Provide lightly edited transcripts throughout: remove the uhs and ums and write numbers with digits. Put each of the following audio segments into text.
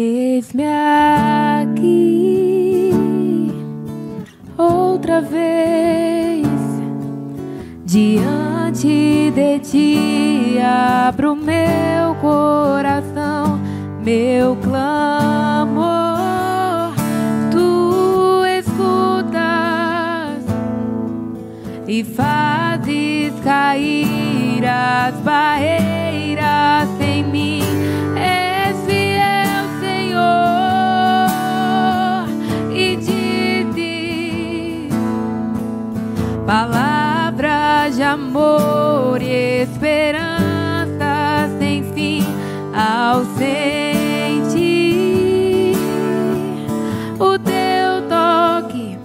Eis-me aqui outra vez diante de ti, abro meu coração, meu clamor, tu escutas e fazes cair as barreiras em mim. És fiel, Senhor, e dizes palavras de amor e esperança sem fim ao sentir o teu toque.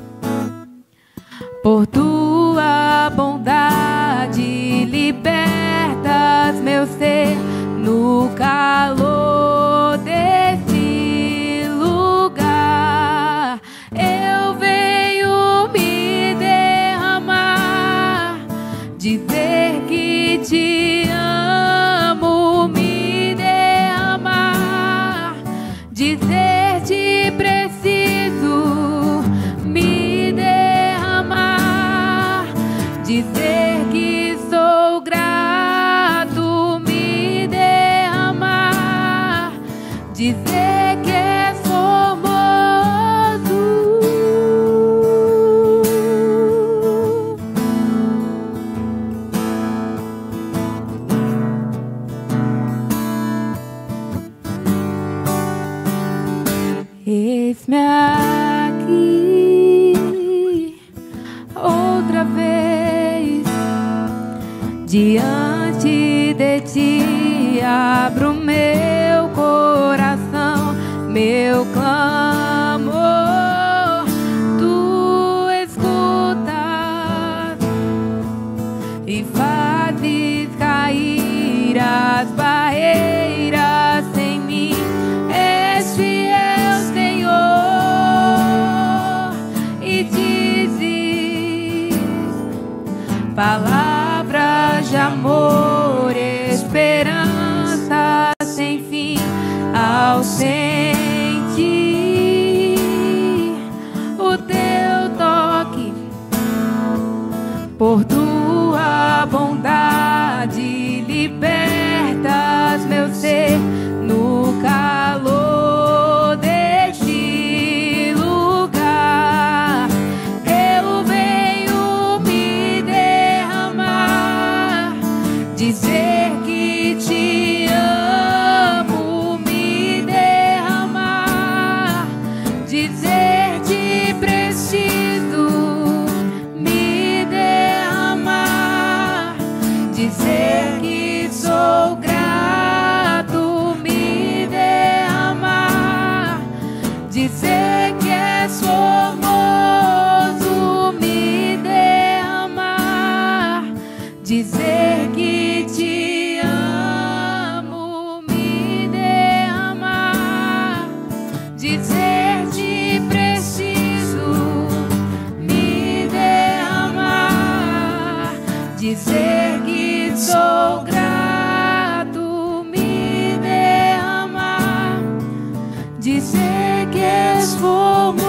Por tua bondade libertas meu ser no calor desse lugar. Eu venho me derramar, dizer que te amo, me derramar, dizer te preciso, me derramar, dizer que sou grato, me derramar, dizer que és formoso. Eis-me aqui outra vez diante de ti, abro meu coração, meu clamor, tu escutas e fazes cair as barreiras em mim. És fiel, Senhor, e dizes palavras de amor, esperança sem fim ao sentir o teu toque. Por tua bondade libertas meu ser no calor deste lugar. Eu venho me derramar, dizer que te amo, me derramar, dizer te preciso, me derramar, dizer que sou grato, me derramar, dizer que és formoso, me derramar, dizer que te amo, me derramar, dizer te preciso, me derramar, dizer que sou grato, me derramar, dizer que és formoso.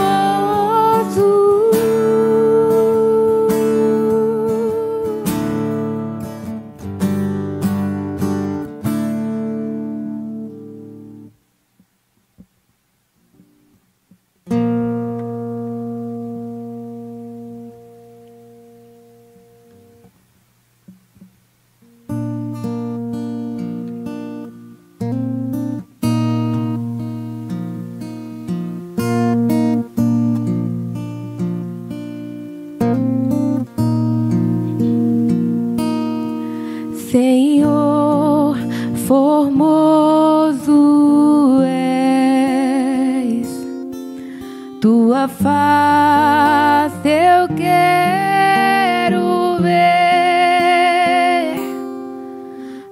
Senhor, formoso és, tua face eu quero ver,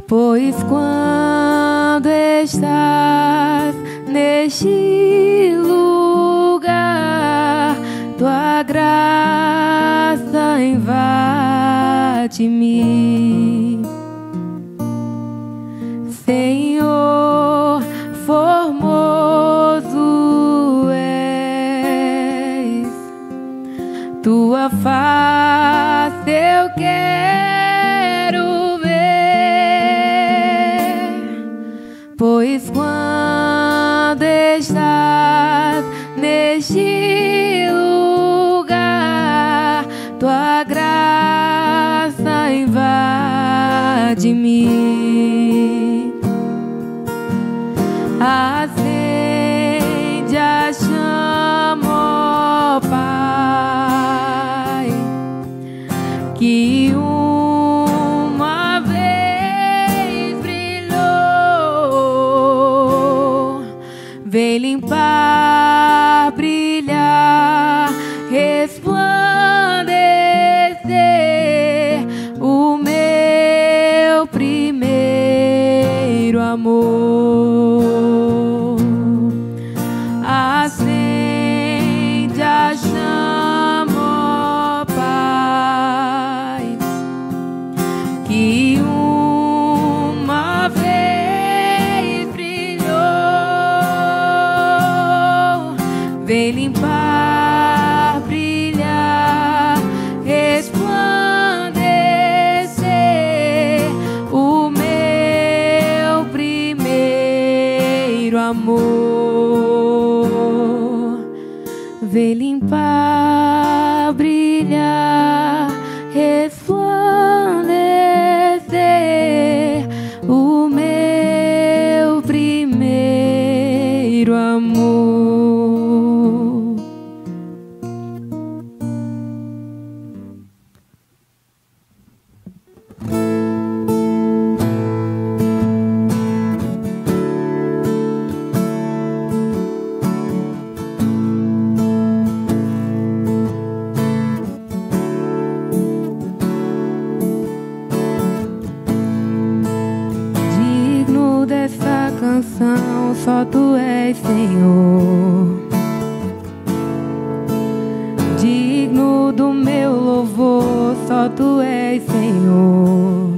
pois quando estás neste lugar, tua graça invade-me. Senhor, formoso pois quando estás neste lugar, tua graça invade-me. Acende a chama, ó Pai, que uma vez brilhou. Vem limpar, brilhar, resplandecer o meu primeiro amor. Acende a chama, ó Pai, que uma vez brilhou. Vem limpar, brilhar, resplandecer o meu primeiro amor. Vem limpar, brilhar, resplandecer o meu primeiro amor. Digno dessa canção, só tu és, Senhor. Digno do meu louvor, só tu és, Senhor.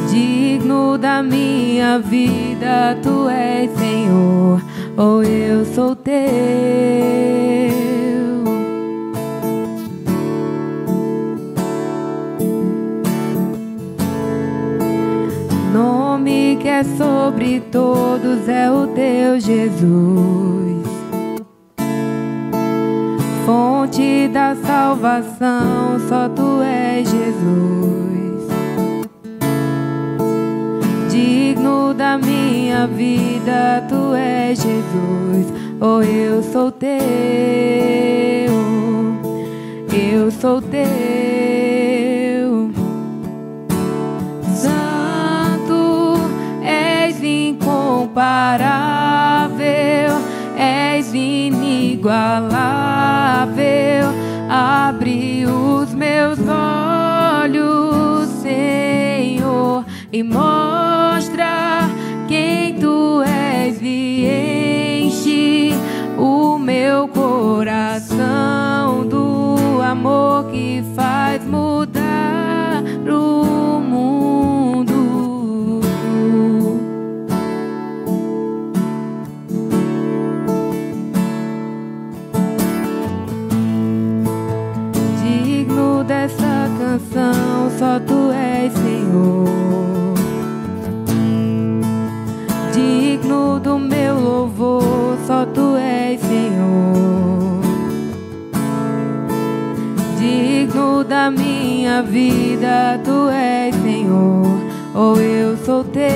Digno da minha vida, tu és, Senhor. Oh, eu sou teu. Nome que é sobre todos é o teu Jesus. Fonte da salvação, só tu és, Jesus. Digno da minha vida, tu és, Jesus. Oh, eu sou teu, eu sou teu. Santo, és incomparável, és inigualável. Abre os meus olhos, Senhor, e mostra quem tu és e enche o meu coração do amor que faz mudar o mundo. Digno dessa canção, só tu és, Senhor. Digno do meu louvor, só tu és, Senhor. Digno da minha vida, tu és, Senhor. Oh, eu sou teu.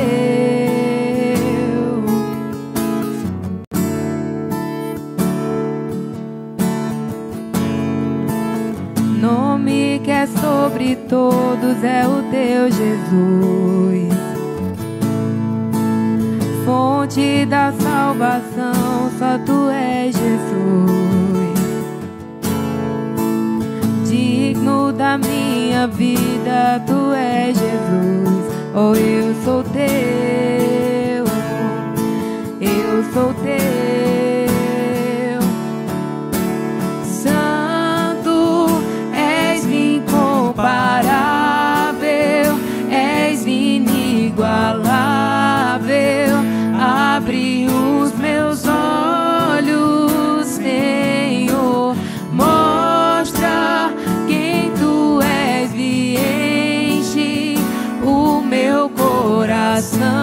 Nome que é sobre todos é o teu Jesus. Fonte da salvação, só tu és, Jesus. Digno da minha vida, tu és, Jesus. Oh, eu sou teu, eu sou teu. Santo, és incomparável, és inigualável. Abre os meus olhos, Senhor, mostra quem tu és e enche o meu coração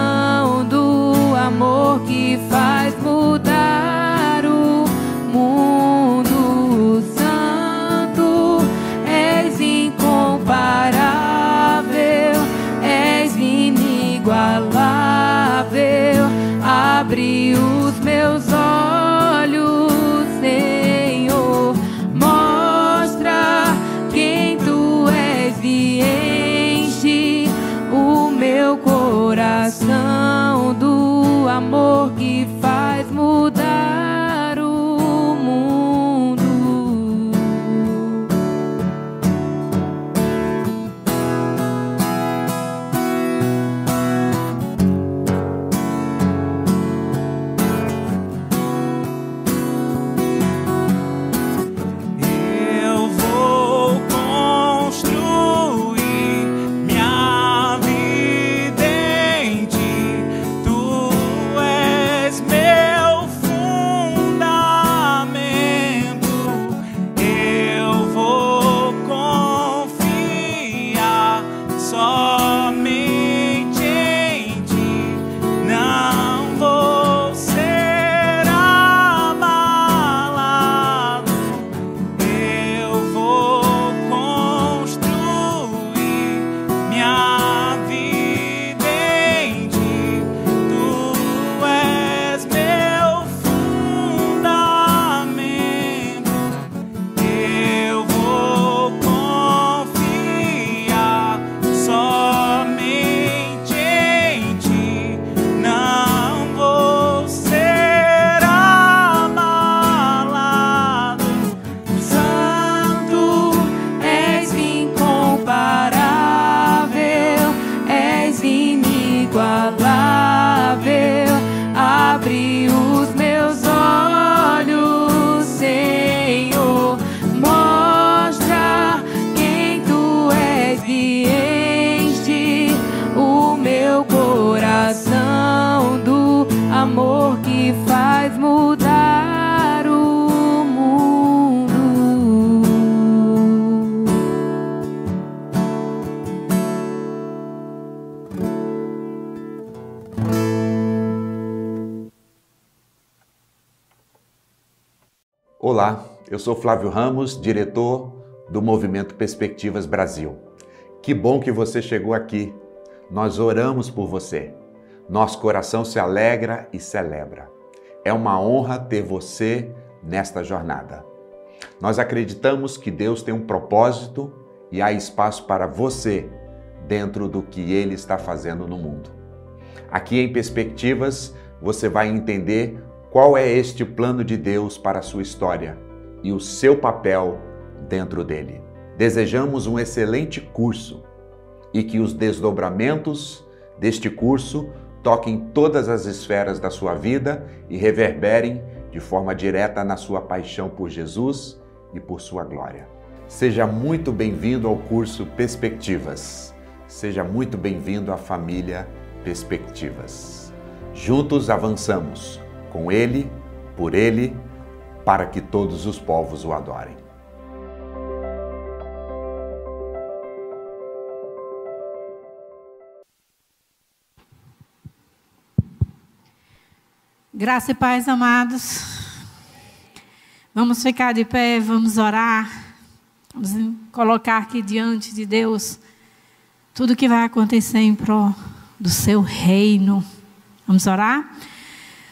somente em ti. Não vou ser abalado, eu vou construir minha vida em ti. Tu és meu fundamento, eu vou confiar somente em ti. Não vou ser abalado. Santo, és incomparável, és inigualável. Abre os meus olhos, Senhor, mostra quem tu és e enche o meu coração do amor que faz mudar o mundo. Olá, eu sou Flávio Ramos, diretor do Movimento Perspectivas Brasil. Que bom que você chegou aqui. Nós oramos por você. Nosso coração se alegra e celebra. É uma honra ter você nesta jornada. Nós acreditamos que Deus tem um propósito e há espaço para você dentro do que Ele está fazendo no mundo. Aqui em Perspectivas, você vai entender qual é este plano de Deus para a sua história e o seu papel dentro dele. Desejamos um excelente curso e que os desdobramentos deste curso toquem todas as esferas da sua vida e reverberem de forma direta na sua paixão por Jesus e por sua glória. Seja muito bem-vindo ao curso Perspectivas. Seja muito bem-vindo à família Perspectivas. Juntos avançamos, com Ele, por Ele, para que todos os povos o adorem. Graça e paz, amados. Vamos ficar de pé, vamos orar. Vamos colocar aqui diante de Deus tudo que vai acontecer em prol do seu reino. Vamos orar?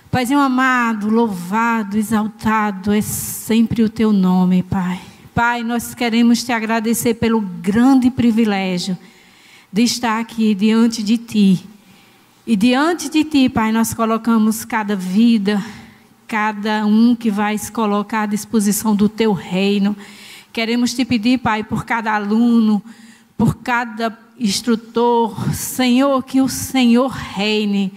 Paizinho amado, louvado, exaltado é sempre o teu nome, Pai. Pai, nós queremos te agradecer pelo grande privilégio de estar aqui diante de ti. E diante de ti, Pai, nós colocamos cada vida, cada um que vai se colocar à disposição do teu reino. Queremos te pedir, Pai, por cada aluno, por cada instrutor, Senhor, que o Senhor reine,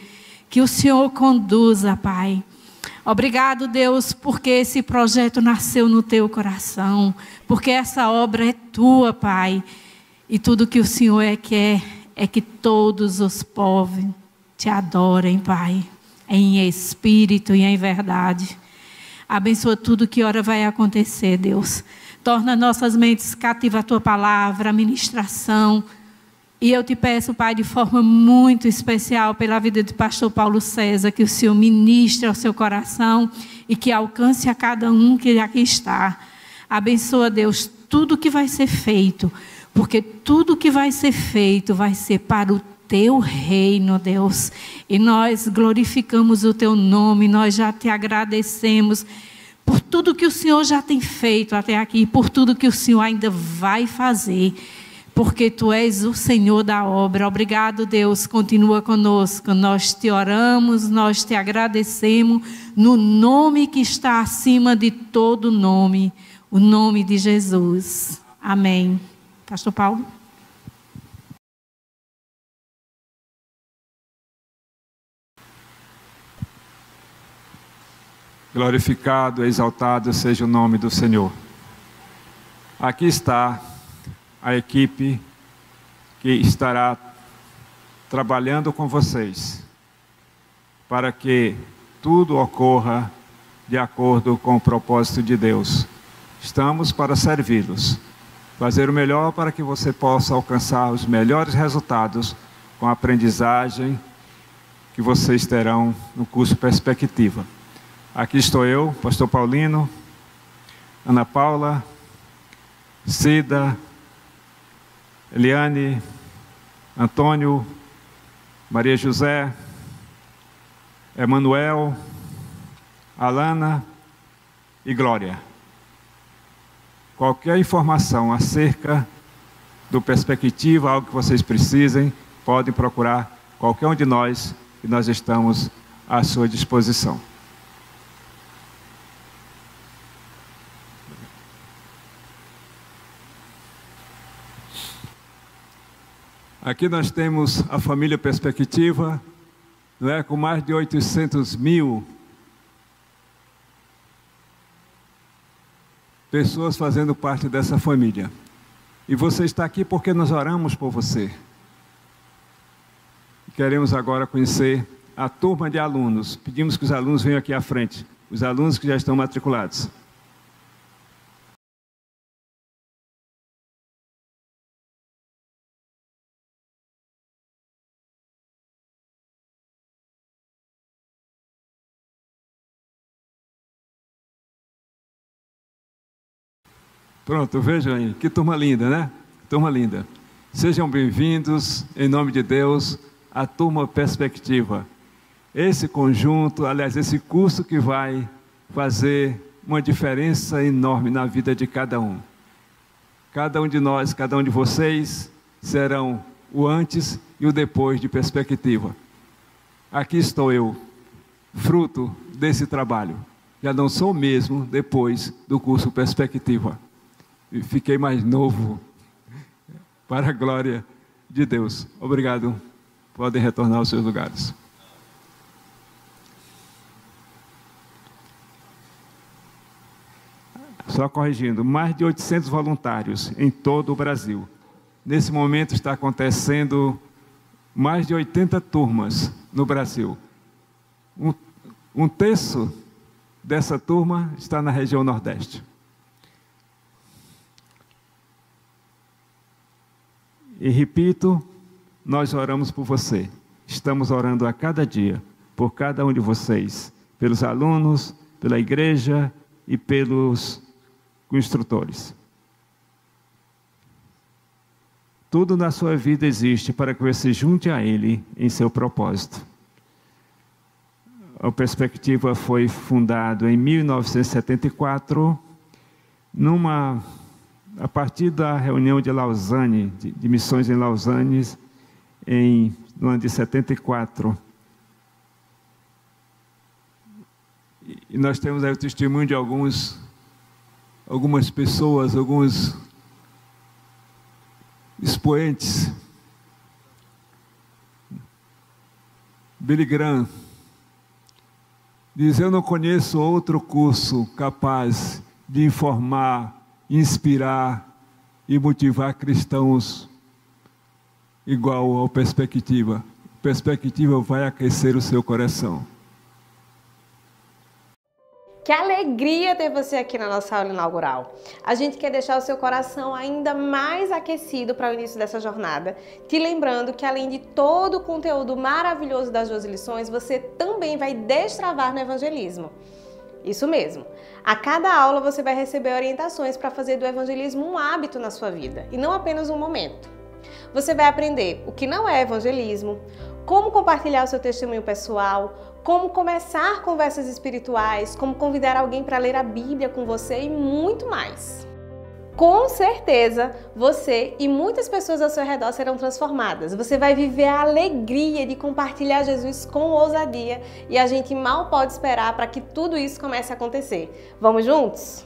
que o Senhor conduza, Pai. Obrigado, Deus, porque esse projeto nasceu no teu coração, porque essa obra é tua, Pai. E tudo que o Senhor quer é que todos os povos te adorem, Pai, em espírito e em verdade. Abençoa tudo que hora vai acontecer, Deus. Torna nossas mentes cativas a tua palavra, a ministração. E eu te peço, Pai, de forma muito especial pela vida do pastor Paulo César, que o Senhor ministre ao seu coração e que alcance a cada um que aqui está. Abençoa, Deus, tudo que vai ser feito, porque tudo que vai ser feito vai ser para o teu reino, Deus. E nós glorificamos o teu nome, nós já te agradecemos por tudo que o Senhor já tem feito até aqui, por tudo que o Senhor ainda vai fazer. Porque tu és o Senhor da obra. Obrigado, Deus, continua conosco. Nós te oramos, nós te agradecemos, no nome que está acima de todo nome, o nome de Jesus. Amém. Pastor Paulo. Glorificado, exaltado seja o nome do Senhor. Aqui está a equipe que estará trabalhando com vocês para que tudo ocorra de acordo com o propósito de Deus. Estamos para servi-los. fazer o melhor para que você possa alcançar os melhores resultados com a aprendizagem que vocês terão no curso Perspectiva. Aqui estou eu, pastor Paulino, Ana Paula, Cida, Eliane, Antônio, Maria José, Emanuel, Alana e Glória. Qualquer informação acerca do Perspectiva, algo que vocês precisem, podem procurar qualquer um de nós e nós estamos à sua disposição. Aqui nós temos a família Perspectiva, não é? Com mais de 800 mil pessoas fazendo parte dessa família. E você está aqui porque nós oramos por você. Queremos agora conhecer a turma de alunos. Pedimos que os alunos venham aqui à frente, os alunos que já estão matriculados. Pronto, vejam aí, que turma linda, né? Turma linda. Sejam bem-vindos, em nome de Deus, à turma Perspectiva. Esse conjunto, aliás, esse curso que vai fazer uma diferença enorme na vida de cada um. Cada um de nós, cada um de vocês, serão o antes e o depois de Perspectiva. Aqui estou eu, fruto desse trabalho. Já não sou o mesmo depois do curso Perspectiva. E fiquei mais novo, para a glória de Deus. Obrigado. Podem retornar aos seus lugares. Só corrigindo, mais de 800 voluntários em todo o Brasil. Nesse momento está acontecendo mais de 80 turmas no Brasil. Um terço dessa turma está na região Nordeste. E repito, nós oramos por você. Estamos orando a cada dia, por cada um de vocês, pelos alunos, pela igreja e pelos instrutores. Tudo na sua vida existe para que você junte a Ele em seu propósito. A Perspectiva foi fundado em 1974, a partir da reunião de Lausanne, de missões em Lausanne, no ano de 74. E nós temos aí o testemunho de algumas pessoas, alguns expoentes. Billy Graham diz: eu não conheço outro curso capaz de informar, inspirar e motivar cristãos igual ao Perspectiva. Perspectiva vai aquecer o seu coração. Que alegria ter você aqui na nossa aula inaugural. A gente quer deixar o seu coração ainda mais aquecido para o início dessa jornada, te lembrando que além de todo o conteúdo maravilhoso das 2 lições, você também vai destravar no evangelismo. Isso mesmo. A cada aula você vai receber orientações para fazer do evangelismo um hábito na sua vida e não apenas um momento. Você vai aprender o que não é evangelismo, como compartilhar o seu testemunho pessoal, como começar conversas espirituais, como convidar alguém para ler a Bíblia com você e muito mais. Com certeza, você e muitas pessoas ao seu redor serão transformadas. Você vai viver a alegria de compartilhar Jesus com ousadia e a gente mal pode esperar para que tudo isso comece a acontecer. Vamos juntos?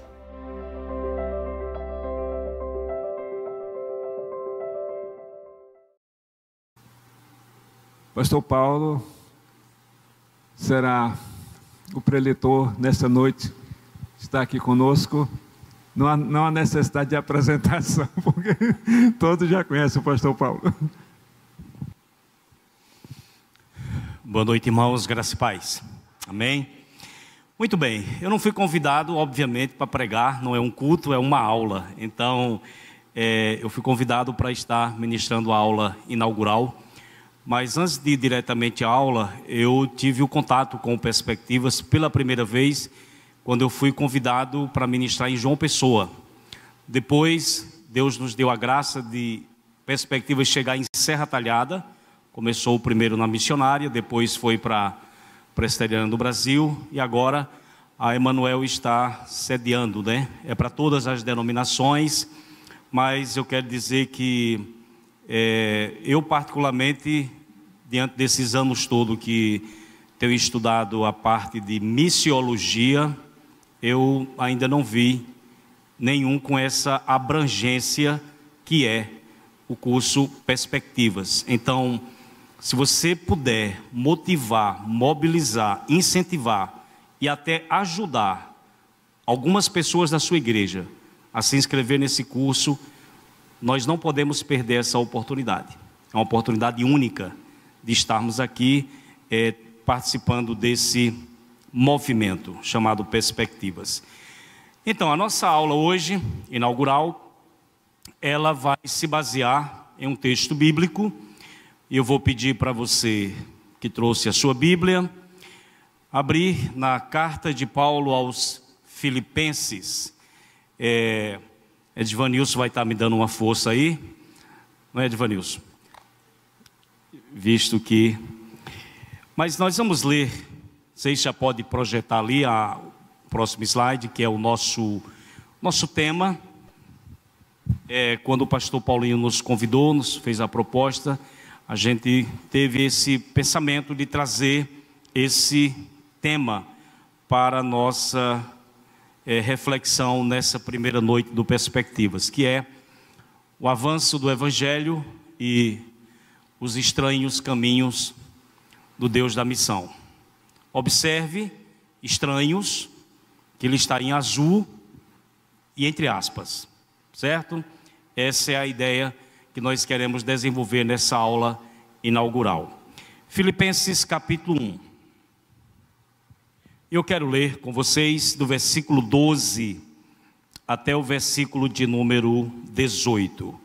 Pastor Paulo será o preletor nesta noite, está aqui conosco. Não há necessidade de apresentação, porque todos já conhecem o pastor Paulo. Boa noite, irmãos, graça e paz. Amém? Muito bem, eu não fui convidado, obviamente, para pregar, não é um culto, é uma aula. Então, eu fui convidado para estar ministrando a aula inaugural. Mas antes de ir diretamente à aula, eu tive o contato com Perspectivas pela primeira vez, quando eu fui convidado para ministrar em João Pessoa. Depois, Deus nos deu a graça de Perspectivas chegar em Serra Talhada. Começou primeiro na missionária, depois foi para Presbiteriana do Brasil, e agora a Emanuel está sediando, né? É para todas as denominações, mas eu quero dizer que eu particularmente, diante desses anos todos que tenho estudado a parte de missiologia, eu ainda não vi nenhum com essa abrangência que é o curso Perspectivas. Então, se você puder motivar, mobilizar, incentivar e até ajudar algumas pessoas da sua igreja a se inscrever nesse curso, nós não podemos perder essa oportunidade. É uma oportunidade única de estarmos aqui participando desse movimento chamado Perspectivas. Então, a nossa aula hoje, inaugural, ela vai se basear em um texto bíblico. E eu vou pedir para você que trouxe a sua Bíblia, abrir na carta de Paulo aos Filipenses. Edvanilson vai estar me dando uma força aí, não é, Edvanilson? Visto que... Mas nós vamos ler, vocês já podem projetar ali o próximo slide, que é o nosso tema. Quando o pastor Paulinho nos convidou, nos fez a proposta, a gente teve esse pensamento de trazer esse tema para a nossa reflexão nessa primeira noite do Perspectivas, que é o avanço do Evangelho e os estranhos caminhos do Deus da missão. Observe, estranhos, que ele está em azul e entre aspas, certo? Essa é a ideia que nós queremos desenvolver nessa aula inaugural. Filipenses capítulo 1. Eu quero ler com vocês do versículo 12 até o versículo de número 18.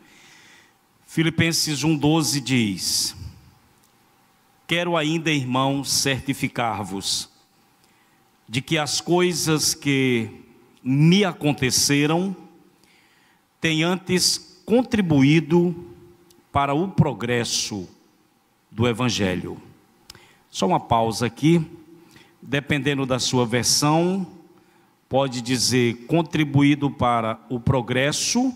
Filipenses 1:12 diz: quero ainda, irmãos, certificar-vos de que as coisas que me aconteceram têm antes contribuído para o progresso do Evangelho. Só uma pausa aqui. Dependendo da sua versão, pode dizer contribuído para o progresso,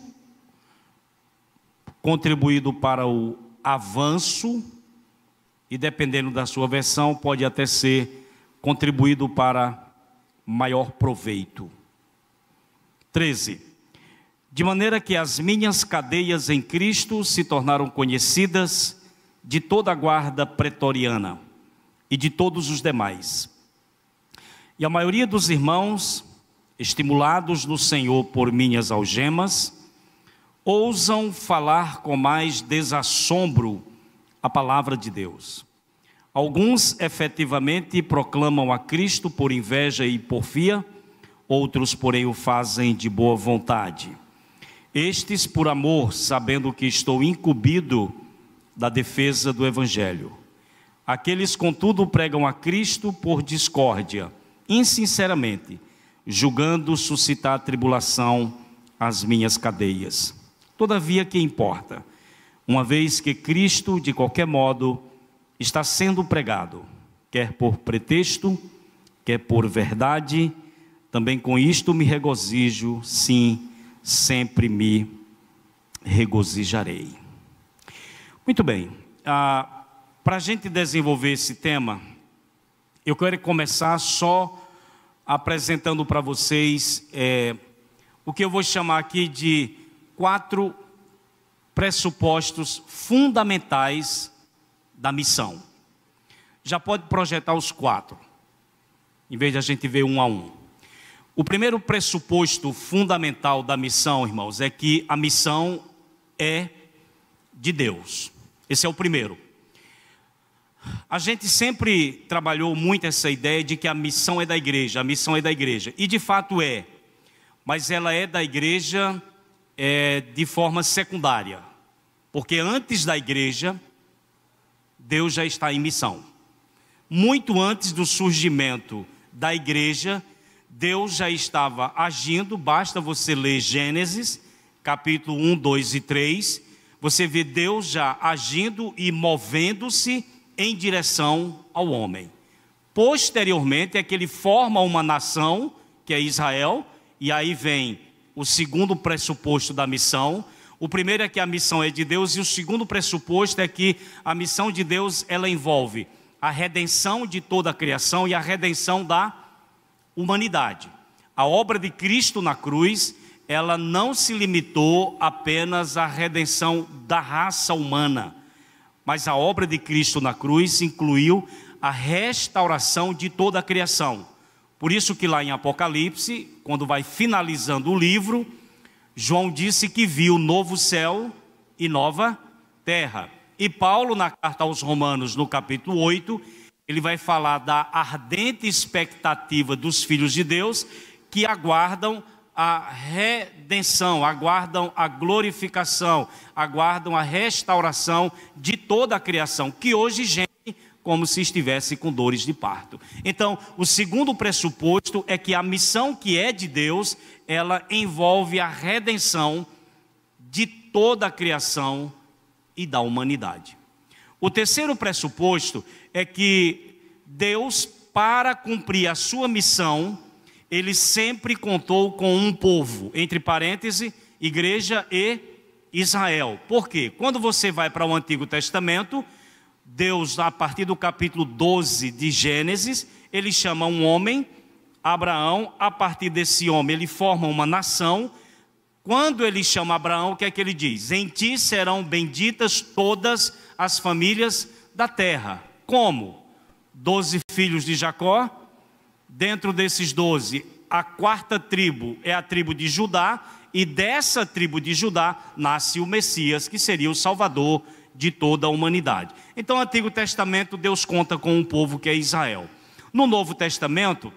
contribuído para o avanço, e dependendo da sua versão, pode até ser contribuído para maior proveito. 13. De maneira que as minhas cadeias em Cristo se tornaram conhecidas de toda a guarda pretoriana e de todos os demais. E a maioria dos irmãos, estimulados no Senhor por minhas algemas, ousam falar com mais desassombro a palavra de Deus. Alguns efetivamente proclamam a Cristo por inveja e porfia, outros, porém, o fazem de boa vontade. Estes por amor, sabendo que estou incumbido da defesa do Evangelho. Aqueles, contudo, pregam a Cristo por discórdia, insinceramente, julgando suscitar tribulação às minhas cadeias. Todavia, que importa? Uma vez que Cristo, de qualquer modo, está sendo pregado, quer por pretexto, quer por verdade, também com isto me regozijo, sim, sempre me regozijarei. Muito bem, para a gente desenvolver esse tema, eu quero começar só apresentando para vocês o que eu vou chamar aqui de 4 pressupostos fundamentais da missão. Já pode projetar os 4, em vez de a gente ver um a um. O primeiro pressuposto fundamental da missão, irmãos, é que a missão é de Deus. Esse é o primeiro. A gente sempre trabalhou muito essa ideia de que a missão é da igreja, a missão é da igreja. E de fato é, mas ela é da igreja de forma secundária, porque antes da igreja, Deus já está em missão. Muito antes do surgimento da igreja, Deus já estava agindo. Basta você ler Gênesis, capítulo 1, 2 e 3. Você vê Deus já agindo e movendo-se em direção ao homem. Posteriormente é que ele forma uma nação, que é Israel, e aí vem o segundo pressuposto da missão. O primeiro é que a missão é de Deus, e o segundo pressuposto é que a missão de Deus, ela envolve a redenção de toda a criação e a redenção da humanidade. A obra de Cristo na cruz, ela não se limitou apenas à redenção da raça humana, mas a obra de Cristo na cruz incluiu a restauração de toda a criação. Por isso que lá em Apocalipse, quando vai finalizando o livro, João disse que viu novo céu e nova terra. E Paulo, na carta aos Romanos, no capítulo 8, ele vai falar da ardente expectativa dos filhos de Deus que aguardam a redenção, aguardam a glorificação, aguardam a restauração de toda a criação, que hoje geme como se estivesse com dores de parto. Então, o segundo pressuposto é que a missão que é de Deus, ela envolve a redenção de toda a criação e da humanidade. O terceiro pressuposto é que Deus, para cumprir a sua missão, ele sempre contou com um povo, entre parênteses, igreja e Israel. Por quê? Quando você vai para o Antigo Testamento, Deus, a partir do capítulo 12 de Gênesis, ele chama um homem, Abraão. A partir desse homem ele forma uma nação. Quando ele chama Abraão, o que é que ele diz? Em ti serão benditas todas as famílias da terra. Como? 12 filhos de Jacó. Dentro desses 12, a quarta tribo é a tribo de Judá. E dessa tribo de Judá nasce o Messias, que seria o Salvador de toda a humanidade. Então, no Antigo Testamento, Deus conta com um povo que é Israel. No Novo Testamento,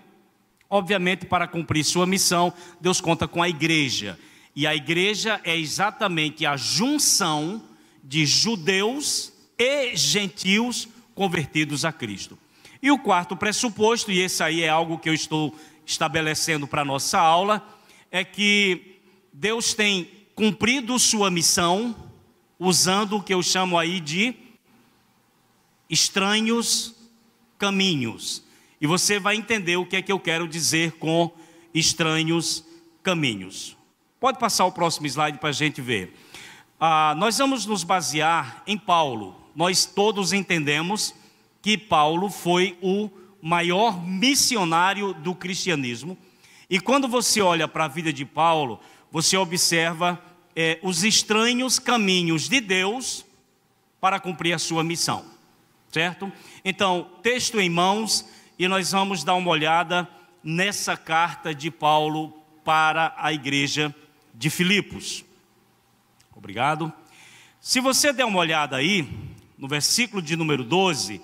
obviamente, para cumprir sua missão, Deus conta com a igreja. E a igreja é exatamente a junção de judeus e gentios convertidos a Cristo. E o quarto pressuposto, e esse aí é algo que eu estou estabelecendo para a nossa aula, é que Deus tem cumprido sua missão usando o que eu chamo aí de estranhos caminhos. E você vai entender o que é que eu quero dizer com estranhos caminhos. Pode passar o próximo slide para a gente ver. Nós vamos nos basear em Paulo. Nós todos entendemos que Paulo foi o maior missionário do cristianismo. E quando você olha para a vida de Paulo, você observa os estranhos caminhos de Deus para cumprir a sua missão, certo? Então, texto em mãos, e nós vamos dar uma olhada nessa carta de Paulo para a igreja de Filipos. Obrigado. Se você der uma olhada aí, no versículo de número 12,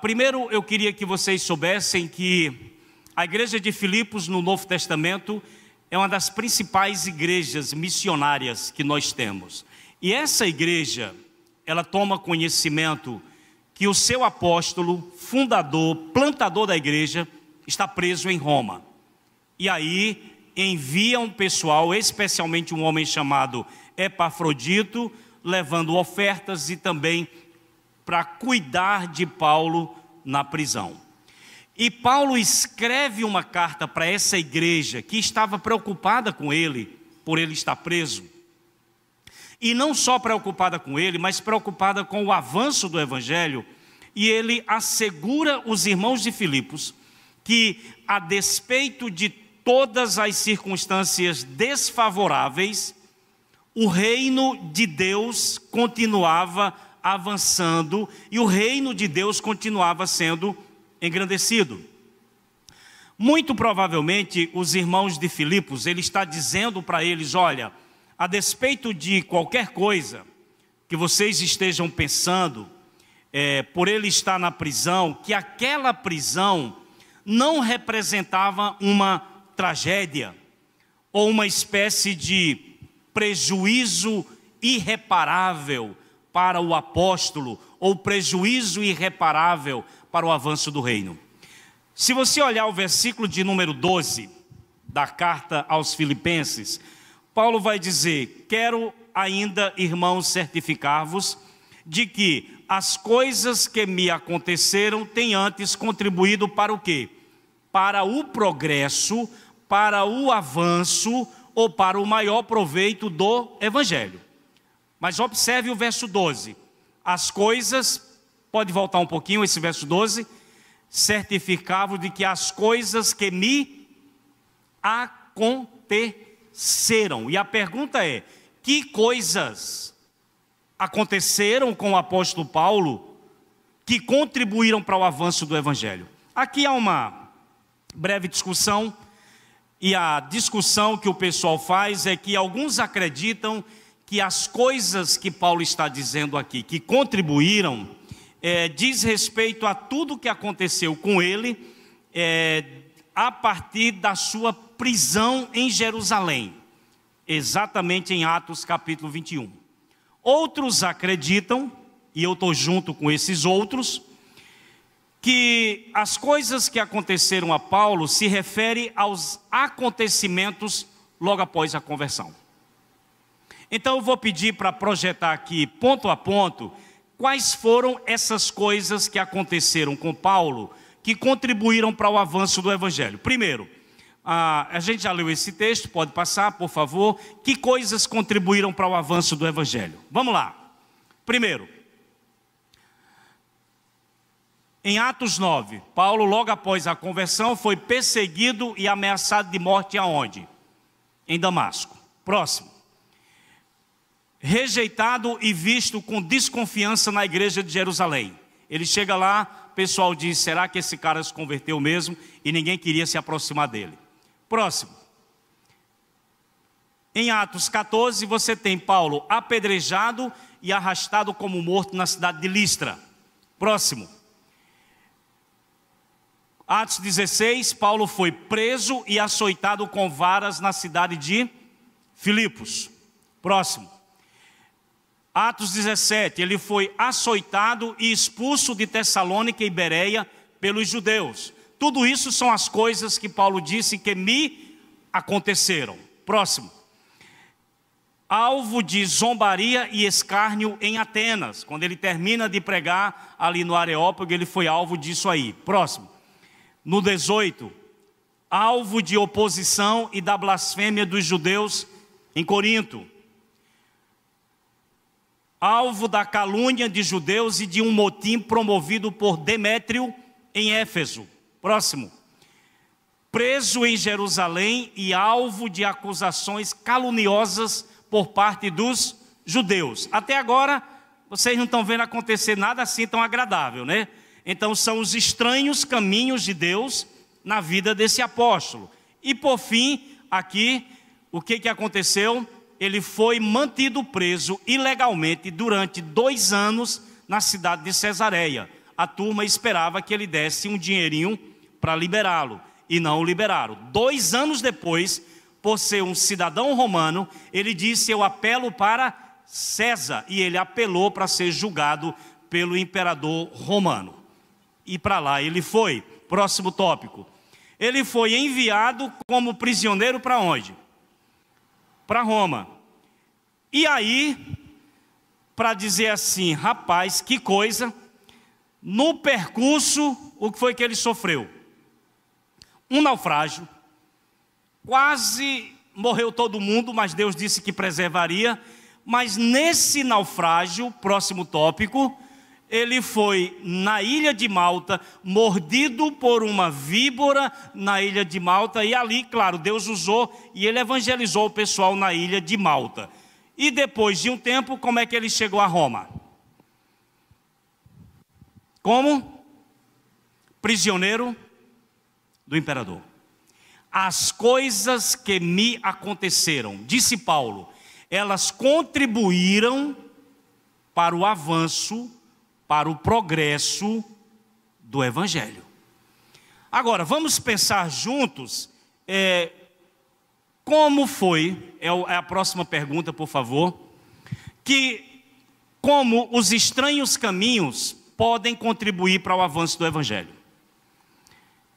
primeiro eu queria que vocês soubessem que a igreja de Filipos no Novo Testamento é uma das principais igrejas missionárias que nós temos. E essa igreja, ela toma conhecimento que o seu apóstolo, fundador, plantador da igreja, está preso em Roma. E aí envia um pessoal, especialmente um homem chamado Epafrodito, levando ofertas e também para cuidar de Paulo na prisão. E Paulo escreve uma carta para essa igreja que estava preocupada com ele, por ele estar preso. E não só preocupada com ele, mas preocupada com o avanço do evangelho. E ele assegura os irmãos de Filipos que, a despeito de todas as circunstâncias desfavoráveis, o reino de Deus continuava avançando e o reino de Deus continuava sendo engrandecido. Muito provavelmente os irmãos de Filipos, ele está dizendo para eles: olha, a despeito de qualquer coisa que vocês estejam pensando, por ele estar na prisão, que aquela prisão não representava uma tragédia ou uma espécie de prejuízo irreparável para o apóstolo, ou prejuízo irreparável para o avanço do reino. Se você olhar o versículo de número 12 da carta aos Filipenses, Paulo vai dizer: quero ainda, irmãos, certificar-vos de que as coisas que me aconteceram têm antes contribuído para o quê? Para o progresso, para o avanço ou para o maior proveito do Evangelho. Mas observe o verso 12. As coisas, pode voltar um pouquinho esse verso 12, certificava de que as coisas que me aconteceram. E a pergunta é: que coisas aconteceram com o apóstolo Paulo que contribuíram para o avanço do Evangelho? Aqui há uma breve discussão, e a discussão que o pessoal faz é que alguns acreditam que as coisas que Paulo está dizendo aqui, que contribuíram, diz respeito a tudo que aconteceu com ele a partir da sua prisão em Jerusalém, exatamente em Atos capítulo 21. Outros acreditam, e eu estou junto com esses outros, que as coisas que aconteceram a Paulo se referem aos acontecimentos logo após a conversão. Então eu vou pedir para projetar aqui, ponto a ponto, quais foram essas coisas que aconteceram com Paulo, que contribuíram para o avanço do Evangelho. Primeiro, a gente já leu esse texto, pode passar, por favor. Que coisas contribuíram para o avanço do Evangelho? Vamos lá. Primeiro, em Atos 9, Paulo, logo após a conversão, foi perseguido e ameaçado de morte aonde? Em Damasco. Próximo. Rejeitado e visto com desconfiança na igreja de Jerusalém. Ele chega lá, o pessoal diz: será que esse cara se converteu mesmo? E ninguém queria se aproximar dele. Próximo. Em Atos 14, você tem Paulo apedrejado e arrastado como morto na cidade de Listra. Próximo. Atos 16, Paulo foi preso e açoitado com varas na cidade de Filipos. Próximo. Atos 17, ele foi açoitado e expulso de Tessalônica e Bereia pelos judeus. Tudo isso são as coisas que Paulo disse que me aconteceram. Próximo. Alvo de zombaria e escárnio em Atenas. Quando ele termina de pregar ali no Areópago, ele foi alvo disso aí. Próximo. No 18, alvo de oposição e da blasfêmia dos judeus em Corinto. Alvo da calúnia de judeus e de um motim promovido por Demétrio em Éfeso. Próximo. Preso em Jerusalém e alvo de acusações caluniosas por parte dos judeus. Até agora, vocês não estão vendo acontecer nada assim tão agradável, né? Então são os estranhos caminhos de Deus na vida desse apóstolo. E por fim, aqui, o que aconteceu? Ele foi mantido preso ilegalmente durante 2 anos na cidade de Cesareia. A turma esperava que ele desse um dinheirinho para liberá-lo, e não o liberaram. 2 anos depois, por ser um cidadão romano, ele disse: eu apelo para César, e ele apelou para ser julgado pelo imperador romano. E para lá ele foi. Próximo tópico. Ele foi enviado como prisioneiro para onde? Para Roma. E aí, para dizer assim, rapaz, que coisa, no percurso, o que foi que ele sofreu? Um naufrágio, quase morreu todo mundo, mas Deus disse que preservaria. Mas nesse naufrágio, próximo tópico, ele foi na ilha de Malta, mordido por uma víbora na ilha de Malta, e ali, claro, Deus usou e ele evangelizou o pessoal na ilha de Malta. E depois de um tempo, como é que ele chegou a Roma? Como? Prisioneiro do imperador. As coisas que me aconteceram, disse Paulo, elas contribuíram para o avanço, para o progresso do Evangelho. Agora, vamos pensar juntos como foi, é a próxima pergunta, por favor, como os estranhos caminhos podem contribuir para o avanço do Evangelho.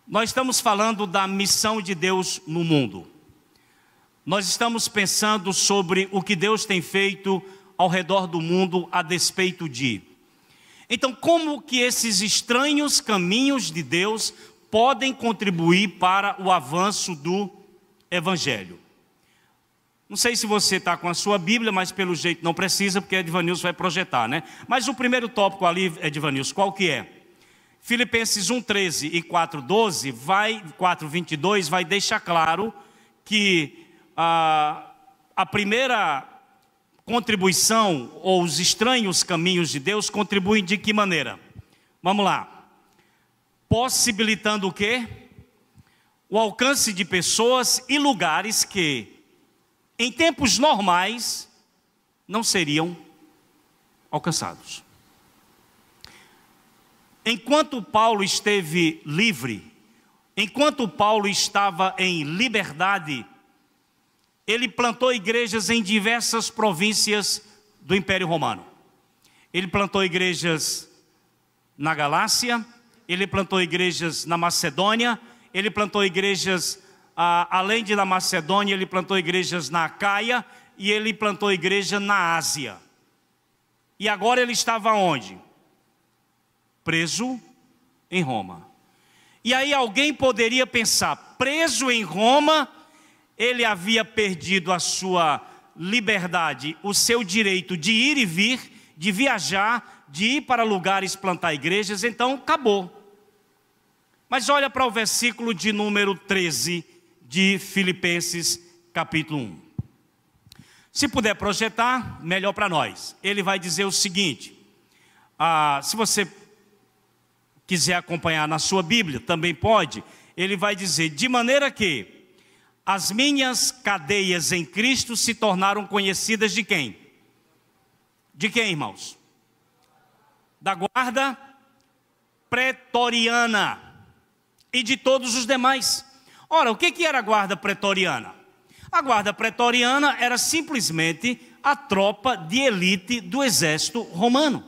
Nós estamos falando da missão de Deus no mundo. Nós estamos pensando sobre o que Deus tem feito ao redor do mundo a despeito de. Então, como que esses estranhos caminhos de Deus podem contribuir para o avanço do Evangelho? Não sei se você está com a sua Bíblia, mas pelo jeito não precisa, porque Edvanilson vai projetar, né? Mas o primeiro tópico ali, Edvanilson, qual que é? Filipenses 1:13 e 4:22 vai deixar claro que a primeira contribuição, ou os estranhos caminhos de Deus, contribuem de que maneira? Vamos lá. Possibilitando o quê? O alcance de pessoas e lugares que, em tempos normais, não seriam alcançados. Enquanto Paulo esteve livre, enquanto Paulo estava em liberdade, ele plantou igrejas em diversas províncias do Império Romano. Ele plantou igrejas na Galácia, ele plantou igrejas na Macedônia, ele plantou igrejas, além de na Macedônia, ele plantou igrejas na Acaia e ele plantou igreja na Ásia. E agora ele estava onde? Preso em Roma. E aí alguém poderia pensar, preso em Roma, ele havia perdido a sua liberdade, o seu direito de ir e vir, de viajar, de ir para lugares plantar igrejas, então acabou. Mas olha para o versículo de número 13 de Filipenses capítulo 1. Se puder projetar, melhor para nós. Ele vai dizer o seguinte, se você quiser acompanhar na sua Bíblia, também pode. Ele vai dizer, de maneira que as minhas cadeias em Cristo se tornaram conhecidas de quem? De quem, irmãos? Da guarda pretoriana e de todos os demais. Ora, o que era a guarda pretoriana? A guarda pretoriana era simplesmente a tropa de elite do exército romano.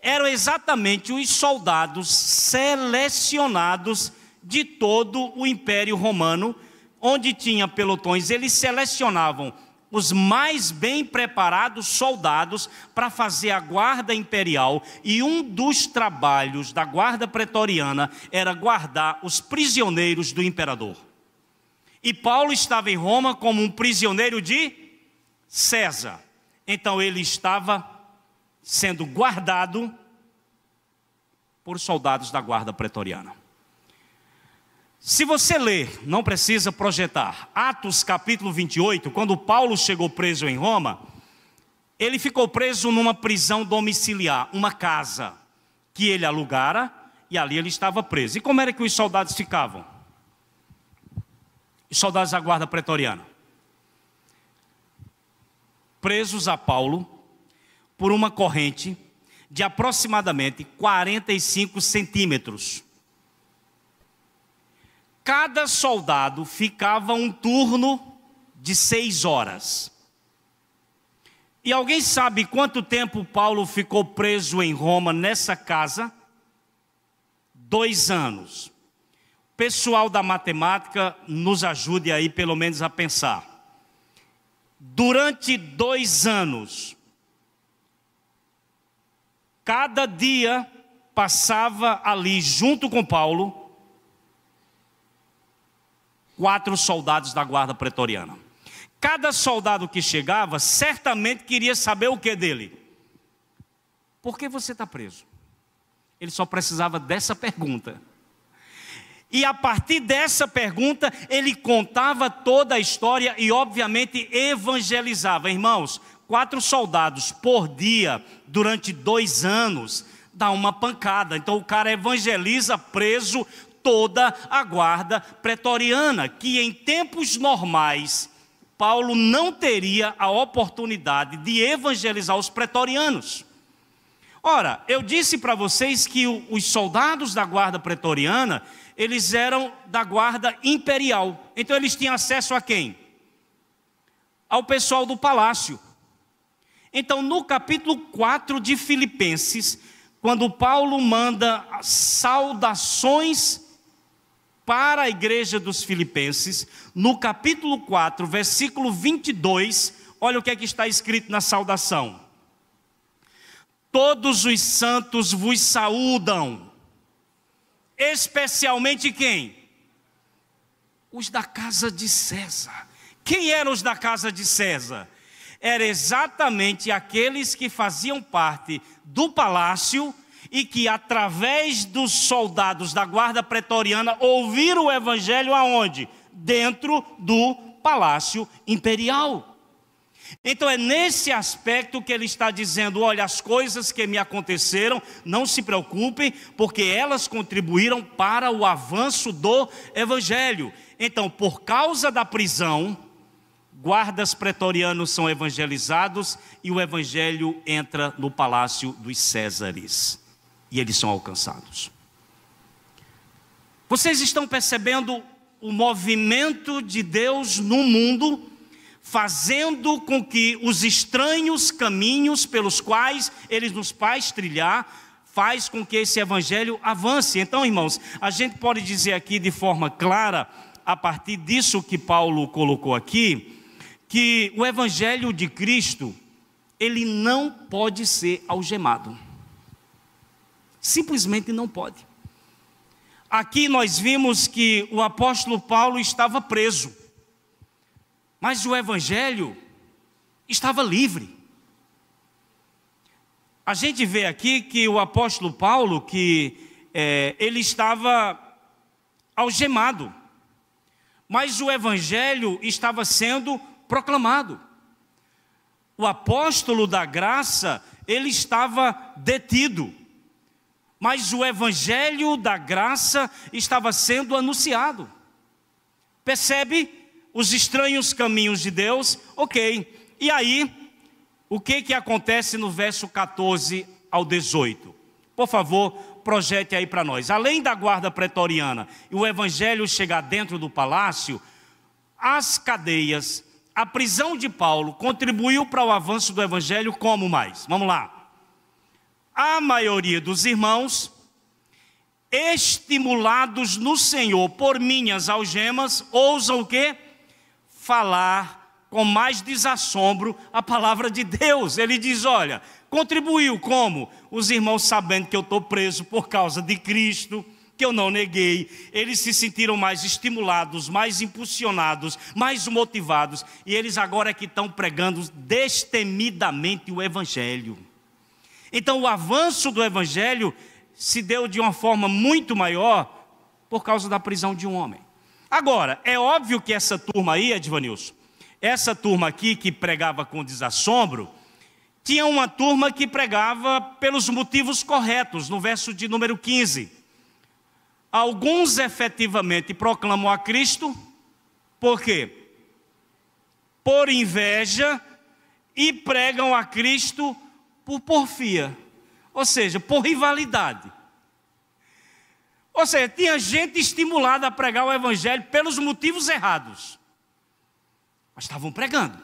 Eram exatamente os soldados selecionados de todo o Império Romano, onde tinha pelotões. Eles selecionavam os mais bem preparados soldados para fazer a guarda imperial, e um dos trabalhos da guarda pretoriana era guardar os prisioneiros do imperador. E Paulo estava em Roma como um prisioneiro de César. Então ele estava sendo guardado por soldados da guarda pretoriana. Se você ler, não precisa projetar, Atos capítulo 28, quando Paulo chegou preso em Roma, ele ficou preso numa prisão domiciliar, uma casa que ele alugara, e ali ele estava preso. E como era que os soldados ficavam? Os soldados da guarda pretoriana, presos a Paulo por uma corrente de aproximadamente 45 centímetros. Cada soldado ficava um turno de 6 horas. E alguém sabe quanto tempo Paulo ficou preso em Roma nessa casa? 2 anos. Pessoal da matemática, nos ajude aí pelo menos a pensar. Durante 2 anos, cada dia passava ali junto com Paulo 4 soldados da guarda pretoriana. Cada soldado que chegava certamente queria saber o que dele. Por que você está preso? Ele só precisava dessa pergunta. E a partir dessa pergunta, ele contava toda a história e obviamente evangelizava. Irmãos, 4 soldados por dia, durante 2 anos, dá uma pancada. Então o cara evangeliza preso toda a guarda pretoriana, que em tempos normais, Paulo não teria a oportunidade de evangelizar os pretorianos. Ora, eu disse para vocês que os soldados da guarda pretoriana, eles eram da guarda imperial. Então eles tinham acesso a quem? ao pessoal do palácio. Então, no capítulo 4 de Filipenses, quando Paulo manda saudações para a igreja dos Filipenses, no capítulo 4, versículo 22, olha o que é que está escrito na saudação. Todos os santos vos saúdam, especialmente quem? Os da casa de César. Quem eram os da casa de César? Eram exatamente aqueles que faziam parte do palácio e que, através dos soldados da guarda pretoriana, ouviram o evangelho aonde? Dentro do palácio imperial. Então é nesse aspecto que ele está dizendo, olha, as coisas que me aconteceram, não se preocupem, porque elas contribuíram para o avanço do evangelho. Então, por causa da prisão, guardas pretorianos são evangelizados e o evangelho entra no palácio dos Césares. E eles são alcançados. Vocês estão percebendo o movimento de Deus no mundo, fazendo com que os estranhos caminhos pelos quais Ele nos faz trilhar, faz com que esse evangelho avance. Então, irmãos, a gente pode dizer aqui de forma clara, a partir disso que Paulo colocou aqui, que o evangelho de Cristo, ele não pode ser algemado. Simplesmente não pode. Aqui nós vimos que o apóstolo Paulo estava preso, mas o evangelho estava livre. A gente vê aqui que o apóstolo Paulo, ele estava algemado, mas o evangelho estava sendo proclamado. O apóstolo da graça, ele estava detido, mas o evangelho da graça estava sendo anunciado. Percebe os estranhos caminhos de Deus? Ok. E aí, o que acontece no verso 14 ao 18? Por favor, projete aí para nós. Além da guarda pretoriana e o evangelho chegar dentro do palácio, as cadeias, a prisão de Paulo contribuiu para o avanço do evangelho como mais? Vamos lá. A maioria dos irmãos, estimulados no Senhor por minhas algemas, ousam o quê? Falar com mais desassombro a palavra de Deus. Ele diz, olha, contribuiu como? Os irmãos sabendo que eu estou preso por causa de Cristo, que eu não neguei, eles se sentiram mais estimulados, mais impulsionados, mais motivados, e eles agora é que estão pregando destemidamente o evangelho. Então o avanço do evangelho se deu de uma forma muito maior por causa da prisão de um homem. Agora, é óbvio que essa turma aí, Edvanilson, essa turma aqui que pregava com desassombro, tinha uma turma que pregava pelos motivos corretos, no verso de número 15. Alguns efetivamente proclamam a Cristo, por quê? Por inveja, e pregam a Cristo por porfia, ou seja, por rivalidade. Ou seja, tinha gente estimulada a pregar o evangelho pelos motivos errados, mas estavam pregando.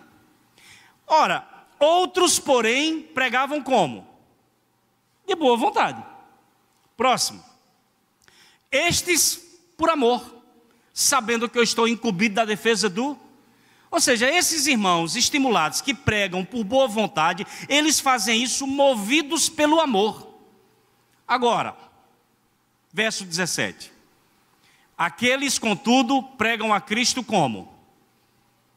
Ora, outros, porém, pregavam como? De boa vontade. Próximo. Estes por amor, sabendo que eu estou incumbido da defesa do... Ou seja, esses irmãos estimulados que pregam por boa vontade, eles fazem isso movidos pelo amor. Agora, verso 17. Aqueles, contudo, pregam a Cristo como?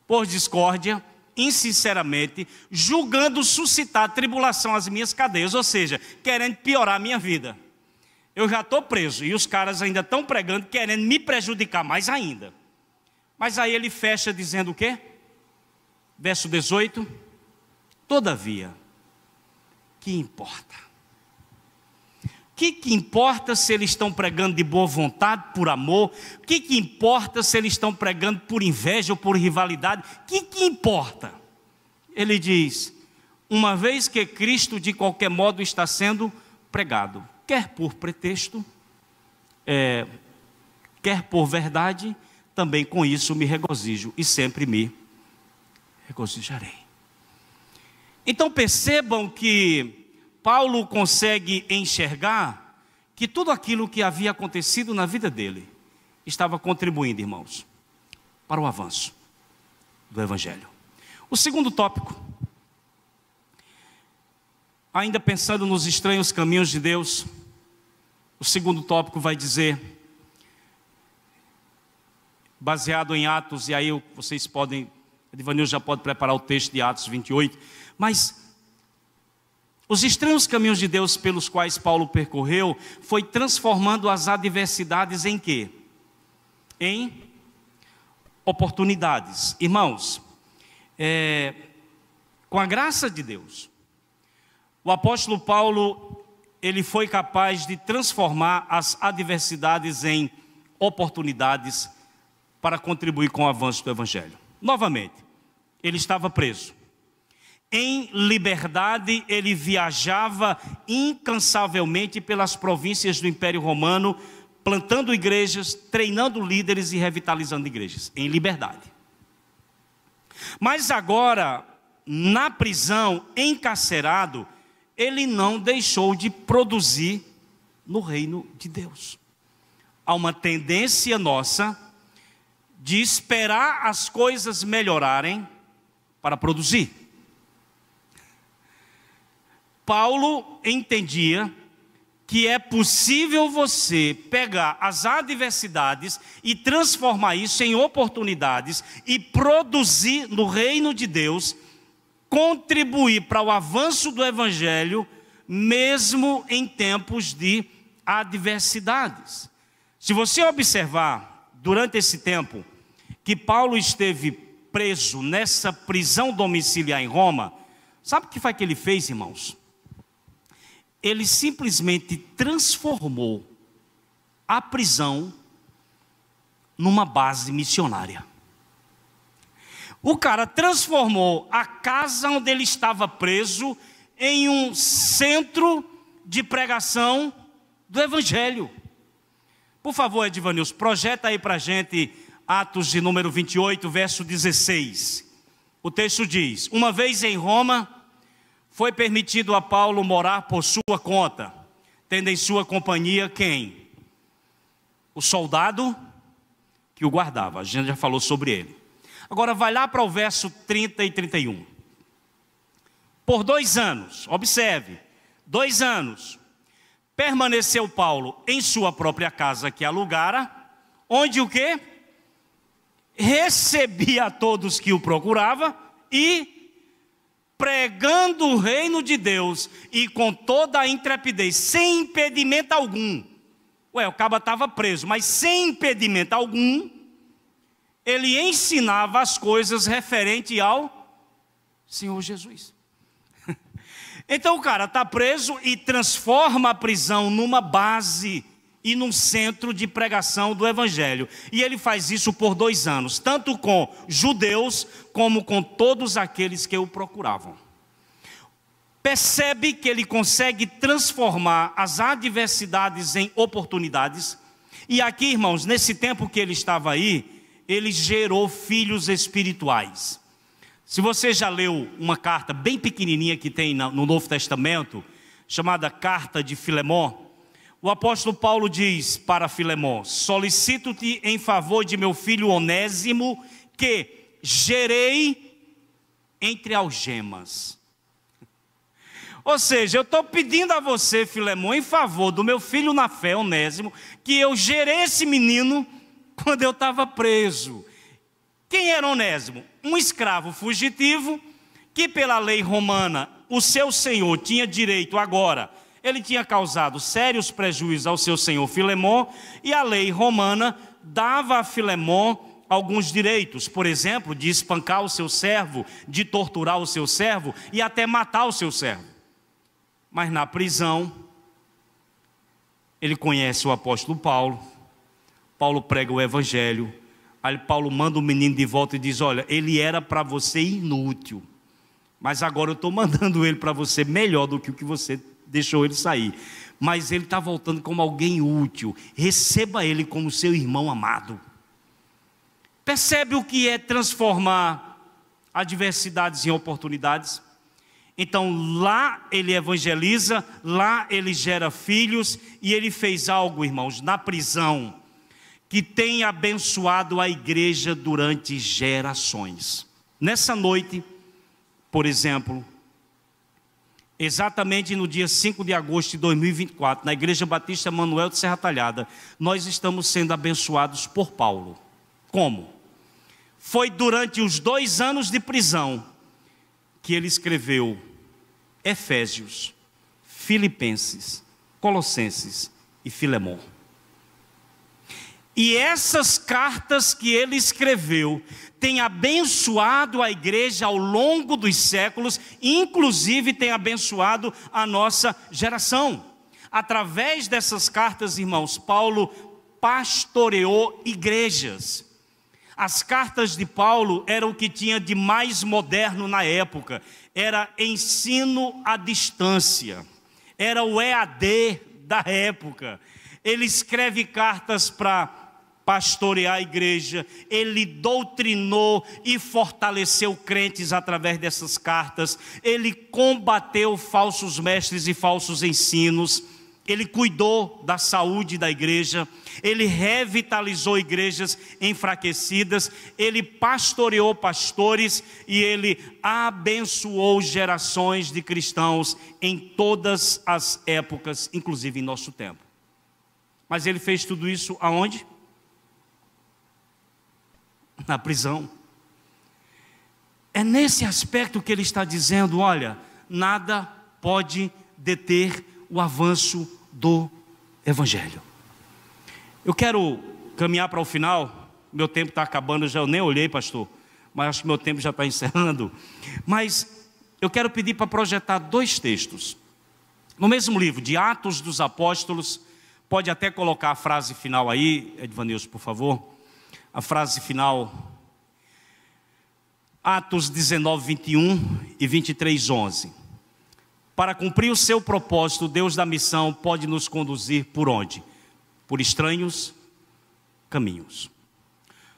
Por discórdia, insinceramente, julgando suscitar tribulação às minhas cadeias, ou seja, querendo piorar a minha vida. Eu já estou preso e os caras ainda estão pregando, querendo me prejudicar mais ainda. Mas aí ele fecha dizendo o quê? Verso 18. Todavia, que importa? O que importa se eles estão pregando de boa vontade, por amor? O que importa se eles estão pregando por inveja ou por rivalidade? O que importa? Ele diz, uma vez que Cristo de qualquer modo está sendo pregado, quer por pretexto, quer por verdade, também com isso me regozijo e sempre me regozijarei. Então percebam que Paulo consegue enxergar que tudo aquilo que havia acontecido na vida dele estava contribuindo, irmãos, para o avanço do Evangelho. O segundo tópico, ainda pensando nos estranhos caminhos de Deus, o segundo tópico vai dizer, baseado em Atos, e aí vocês podem, Edvanil já pode preparar o texto de Atos 28, mas os estranhos caminhos de Deus pelos quais Paulo percorreu foi transformando as adversidades em quê? Em oportunidades. Irmãos, com a graça de Deus, o apóstolo Paulo, ele foi capaz de transformar as adversidades em oportunidades para contribuir com o avanço do Evangelho. Novamente, ele estava preso. Em liberdade, ele viajava incansavelmente pelas províncias do Império Romano, plantando igrejas, treinando líderes e revitalizando igrejas, em liberdade. Mas agora, na prisão, encarcerado, ele não deixou de produzir no reino de Deus. Há uma tendência nossa de esperar as coisas melhorarem para produzir. Paulo entendia que é possível você pegar as adversidades e transformar isso em oportunidades e produzir no reino de Deus, contribuir para o avanço do Evangelho, mesmo em tempos de adversidades. Se você observar, durante esse tempo que Paulo esteve preso nessa prisão domiciliar em Roma, sabe o que foi que ele fez, irmãos? Ele simplesmente transformou a prisão numa base missionária. O cara transformou a casa onde ele estava preso em um centro de pregação do Evangelho. Por favor, Edvanilson, projeta aí para a gente Atos de número 28, verso 16. O texto diz: uma vez em Roma, foi permitido a Paulo morar por sua conta, tendo em sua companhia quem? O soldado que o guardava. A gente já falou sobre ele. Agora vai lá para o verso 30 e 31. Por 2 anos, observe, 2 anos, permaneceu Paulo em sua própria casa que alugara, onde o quê? Recebia a todos que o procuravam e pregando o reino de Deus e com toda a intrepidez, sem impedimento algum. O caba estava preso, mas sem impedimento algum, ele ensinava as coisas referente ao Senhor Jesus. Então o cara está preso e transforma a prisão numa base e num centro de pregação do Evangelho. E ele faz isso por 2 anos, tanto com judeus como com todos aqueles que o procuravam. Percebe que ele consegue transformar as adversidades em oportunidades. E aqui, irmãos, nesse tempo que ele estava aí, ele gerou filhos espirituais. Se você já leu uma carta bem pequenininha que tem no Novo Testamento, chamada Carta de Filemon, o apóstolo Paulo diz para Filemon: solicito-te em favor de meu filho Onésimo, que gerei entre algemas. Ou seja, eu estou pedindo a você, Filemon, em favor do meu filho na fé, Onésimo, que eu gerei esse menino quando eu estava preso. Quem era Onésimo? Um escravo fugitivo, que pela lei romana, o seu senhor tinha direito agora. Ele tinha causado sérios prejuízos ao seu senhor Filemon, e a lei romana dava a Filemon alguns direitos, por exemplo, de espancar o seu servo, de torturar o seu servo e até matar o seu servo. Mas na prisão, ele conhece o apóstolo Paulo, Paulo prega o Evangelho, aí Paulo manda o menino de volta e diz: olha, ele era para você inútil, mas agora eu estou mandando ele para você melhor do que o que você deixou ele sair. Mas ele está voltando como alguém útil, receba ele como seu irmão amado. Percebe o que é transformar adversidades e oportunidades. Então lá ele evangeliza, lá ele gera filhos, e ele fez algo, irmãos, na prisão, que tem abençoado a igreja durante gerações. Nessa noite, por exemplo, exatamente no dia 5 de agosto de 2024, na Igreja Batista Manuel de Serra Talhada, nós estamos sendo abençoados por Paulo. Como? Foi durante os 2 anos de prisão que ele escreveu Efésios, Filipenses, Colossenses e Filemon. E essas cartas que ele escreveu têm abençoado a igreja ao longo dos séculos, inclusive tem abençoado a nossa geração. Através dessas cartas, irmãos, Paulo pastoreou igrejas. As cartas de Paulo eram o que tinha de mais moderno na época. Era ensino à distância. Era o EAD da época. Ele escreve cartas para pastorear a igreja. Ele doutrinou e fortaleceu crentes através dessas cartas. Ele combateu falsos mestres e falsos ensinos. Ele cuidou da saúde da igreja, ele revitalizou igrejas enfraquecidas, ele pastoreou pastores e ele abençoou gerações de cristãos em todas as épocas, inclusive em nosso tempo. Mas ele fez tudo isso aonde? Na prisão. É nesse aspecto que ele está dizendo, olha, nada pode deter o avanço do Evangelho. Eu quero caminhar para o final. Meu tempo está acabando, eu nem olhei, pastor, mas acho que meu tempo já está encerrando. Mas eu quero pedir para projetar 2 textos. No mesmo livro, de Atos dos Apóstolos, pode até colocar a frase final aí, Edvanilson, por favor. A frase final, Atos 19, 21 e 23, 11. Para cumprir o seu propósito, Deus da missão pode nos conduzir por onde? Por estranhos caminhos.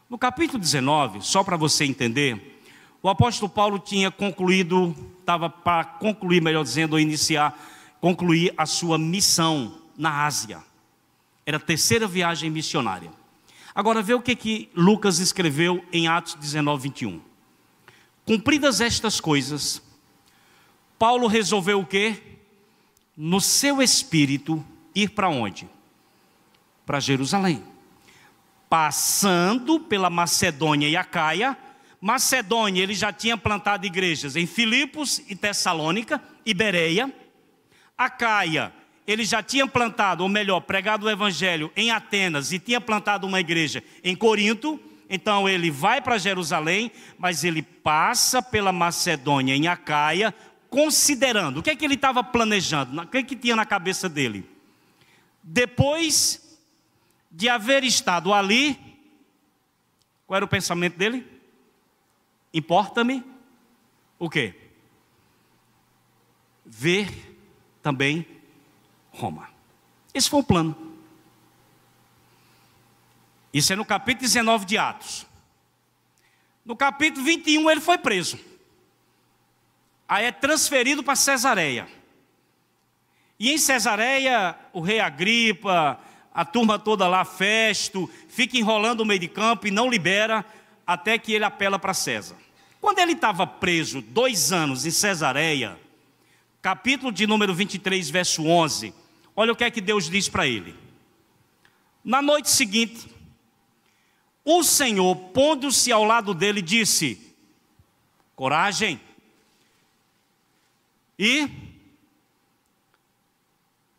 No capítulo 19, só para você entender, o apóstolo Paulo tinha concluído, estava para concluir, melhor dizendo, ou concluir a sua missão na Ásia. Era a 3ª viagem missionária. Agora vê o que Lucas escreveu em Atos 19, 21. Cumpridas estas coisas, Paulo resolveu o quê? No seu espírito, ir para onde? Para Jerusalém. Passando pela Macedônia e Acaia. Macedônia, ele já tinha plantado igrejas em Filipos e Tessalônica e Bereia. Acaia, ele já tinha plantado, ou melhor, pregado o evangelho em Atenas e tinha plantado uma igreja em Corinto. Então ele vai para Jerusalém, mas ele passa pela Macedônia em Acaia, considerando, o que é que ele estava planejando, o que é que tinha na cabeça dele? Depois de haver estado ali, qual era o pensamento dele? Importa-me o quê? Ver também Roma. Esse foi o plano. Isso é no capítulo 19 de Atos. No capítulo 21 ele foi preso. Aí é transferido para Cesareia. E em Cesareia, o rei Agripa, a turma toda lá, Festo, fica enrolando o meio de campo e não libera, até que ele apela para César. Quando ele estava preso 2 anos em Cesareia, capítulo de número 23, verso 11, olha o que é que Deus diz para ele. Na noite seguinte, o Senhor, pondo-se ao lado dele, disse: coragem. E,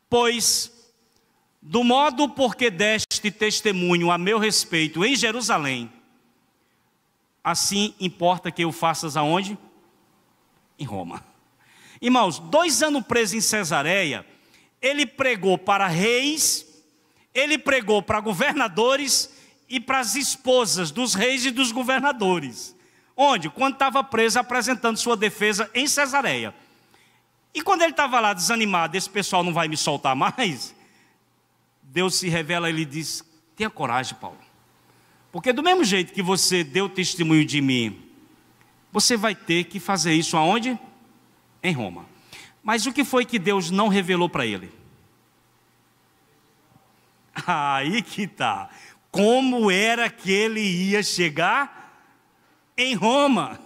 pois, do modo porque deste testemunho a meu respeito em Jerusalém, assim importa que eu faças aonde? Em Roma. Irmãos, 2 anos preso em Cesareia, ele pregou para reis, ele pregou para governadores e para as esposas dos reis e dos governadores. Onde? Quando estava preso, apresentando sua defesa em Cesareia. E quando ele estava lá desanimado, esse pessoal não vai me soltar mais, Deus se revela e ele diz: tenha coragem, Paulo. Porque do mesmo jeito que você deu testemunho de mim você vai ter que fazer isso aonde? Em Roma. Mas o que foi que Deus não revelou para ele? Aí que tá. Como era que ele ia chegar em Roma?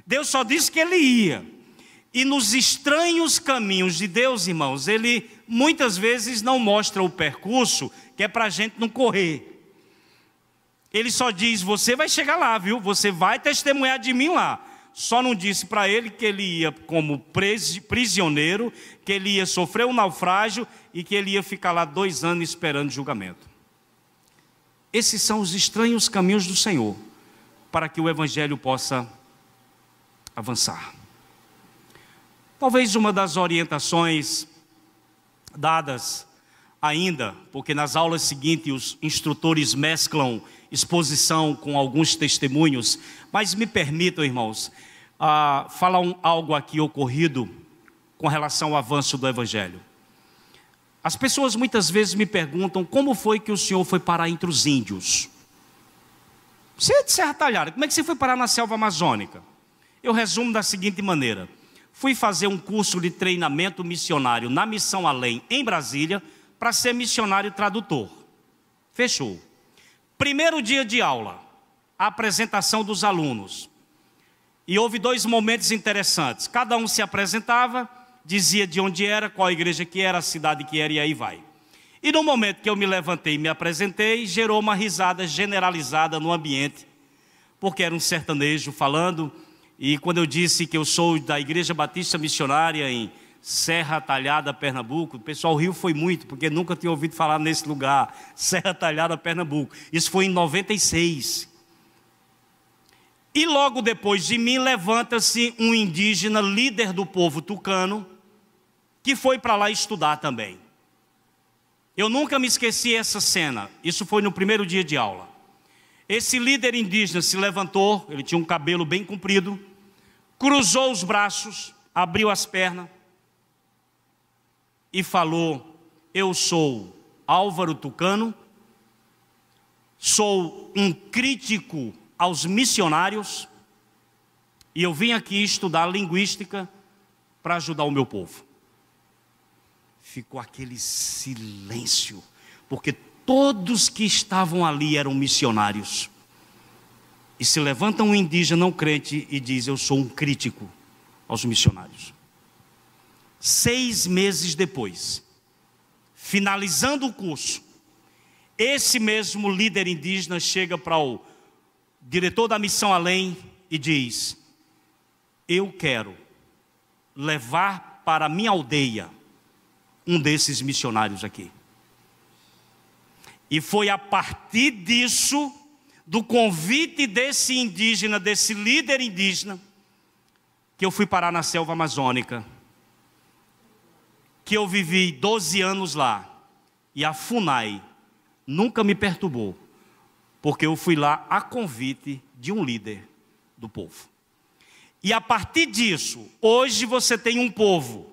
Deus só disse que ele ia. E nos estranhos caminhos de Deus, irmãos, ele muitas vezes não mostra o percurso, que é para a gente não correr. Ele só diz, você vai chegar lá, viu? Você vai testemunhar de mim lá. Só não disse para ele que ele ia como prisioneiro, que ele ia sofrer um naufrágio e que ele ia ficar lá 2 anos esperando julgamento. Esses são os estranhos caminhos do Senhor, para que o Evangelho possa avançar. Talvez uma das orientações dadas ainda, porque nas aulas seguintes os instrutores mesclam exposição com alguns testemunhos, mas me permitam, irmãos, falar algo aqui ocorrido com relação ao avanço do Evangelho. As pessoas muitas vezes me perguntam como foi que o senhor foi parar entre os índios. Você é de Serra Talhada, como é que você foi parar na selva amazônica? Eu resumo da seguinte maneira: fui fazer um curso de treinamento missionário na Missão Além, em Brasília, para ser missionário tradutor. Fechou. Primeiro dia de aula, a apresentação dos alunos. E houve 2 momentos interessantes. Cada um se apresentava, dizia de onde era, qual igreja que era, a cidade que era, e aí vai. E no momento que eu me levantei e me apresentei, gerou uma risada generalizada no ambiente, porque era um sertanejo falando. E quando eu disse que eu sou da Igreja Batista Missionária em Serra Talhada, Pernambuco, o pessoal riu foi muito, porque nunca tinha ouvido falar nesse lugar, Serra Talhada, Pernambuco. Isso foi em 96. E logo depois de mim levanta-se um indígena, líder do povo tucano, que foi para lá estudar também. Eu nunca me esqueci essa cena, isso foi no primeiro dia de aula. Esse líder indígena se levantou, ele tinha um cabelo bem comprido, cruzou os braços, abriu as pernas e falou: eu sou Álvaro Tucano, sou um crítico aos missionários e eu vim aqui estudar linguística para ajudar o meu povo. Ficou aquele silêncio, porque todos que estavam ali eram missionários. E se levanta um indígena não crente e diz: eu sou um crítico aos missionários. 6 meses depois, finalizando o curso, esse mesmo líder indígena chega para o diretor da Missão Além e diz: eu quero levar para a minha aldeia um desses missionários aqui. E foi a partir disso, do convite desse indígena, desse líder indígena, que eu fui parar na selva amazônica, que eu vivi 12 anos lá, e a FUNAI nunca me perturbou, porque eu fui lá a convite de um líder do povo. E a partir disso, hoje você tem um povo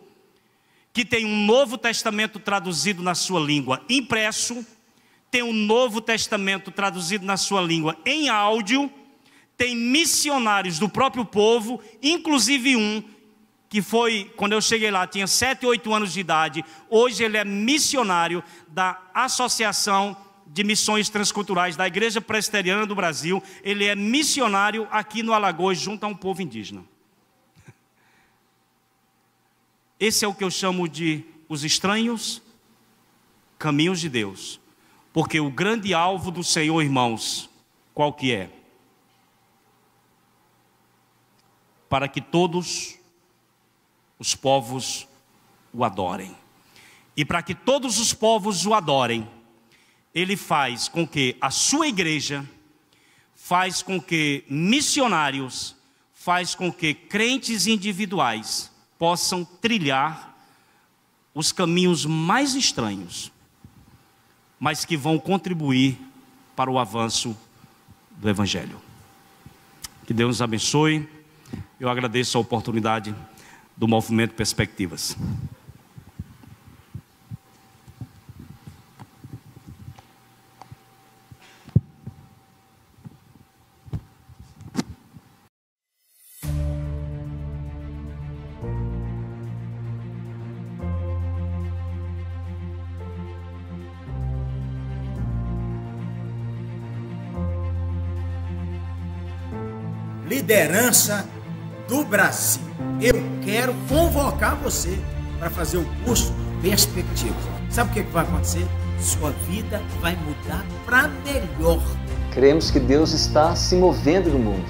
que tem um Novo Testamento traduzido na sua língua impresso, tem um Novo Testamento traduzido na sua língua em áudio, tem missionários do próprio povo, inclusive um que foi, quando eu cheguei lá, tinha 7, 8 anos de idade, hoje ele é missionário da Associação de Missões Transculturais da Igreja Presbiteriana do Brasil. Ele é missionário aqui no Alagoas, junto a um povo indígena. Esse é o que eu chamo de os estranhos caminhos de Deus. Porque o grande alvo do Senhor, irmãos, qual que é? Para que todos os povos o adorem. E para que todos os povos o adorem, Ele faz com que a sua igreja, faz com que missionários, faz com que crentes individuais possam trilhar os caminhos mais estranhos, mas que vão contribuir para o avanço do Evangelho. Que Deus nos abençoe. Eu agradeço a oportunidade do Movimento Perspectivas. liderança do Brasil. Eu quero convocar você para fazer o curso Perspectivas. Sabe o que vai acontecer? Sua vida vai mudar para melhor. Cremos que Deus está se movendo no mundo.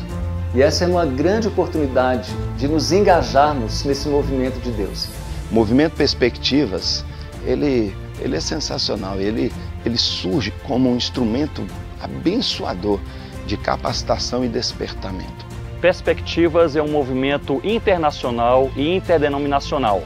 E essa é uma grande oportunidade de nos engajarmos nesse movimento de Deus. O movimento Perspectivas, ele é sensacional. Ele surge como um instrumento abençoador de capacitação e despertamento. Perspectivas é um movimento internacional e interdenominacional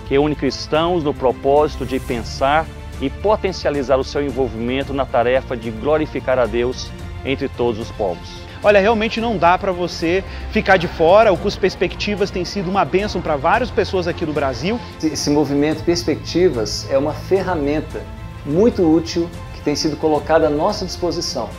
que une cristãos no propósito de pensar e potencializar o seu envolvimento na tarefa de glorificar a Deus entre todos os povos. Olha, realmente não dá para você ficar de fora. O curso Perspectivas tem sido uma bênção para várias pessoas aqui do Brasil. Esse movimento Perspectivas é uma ferramenta muito útil que tem sido colocada à nossa disposição.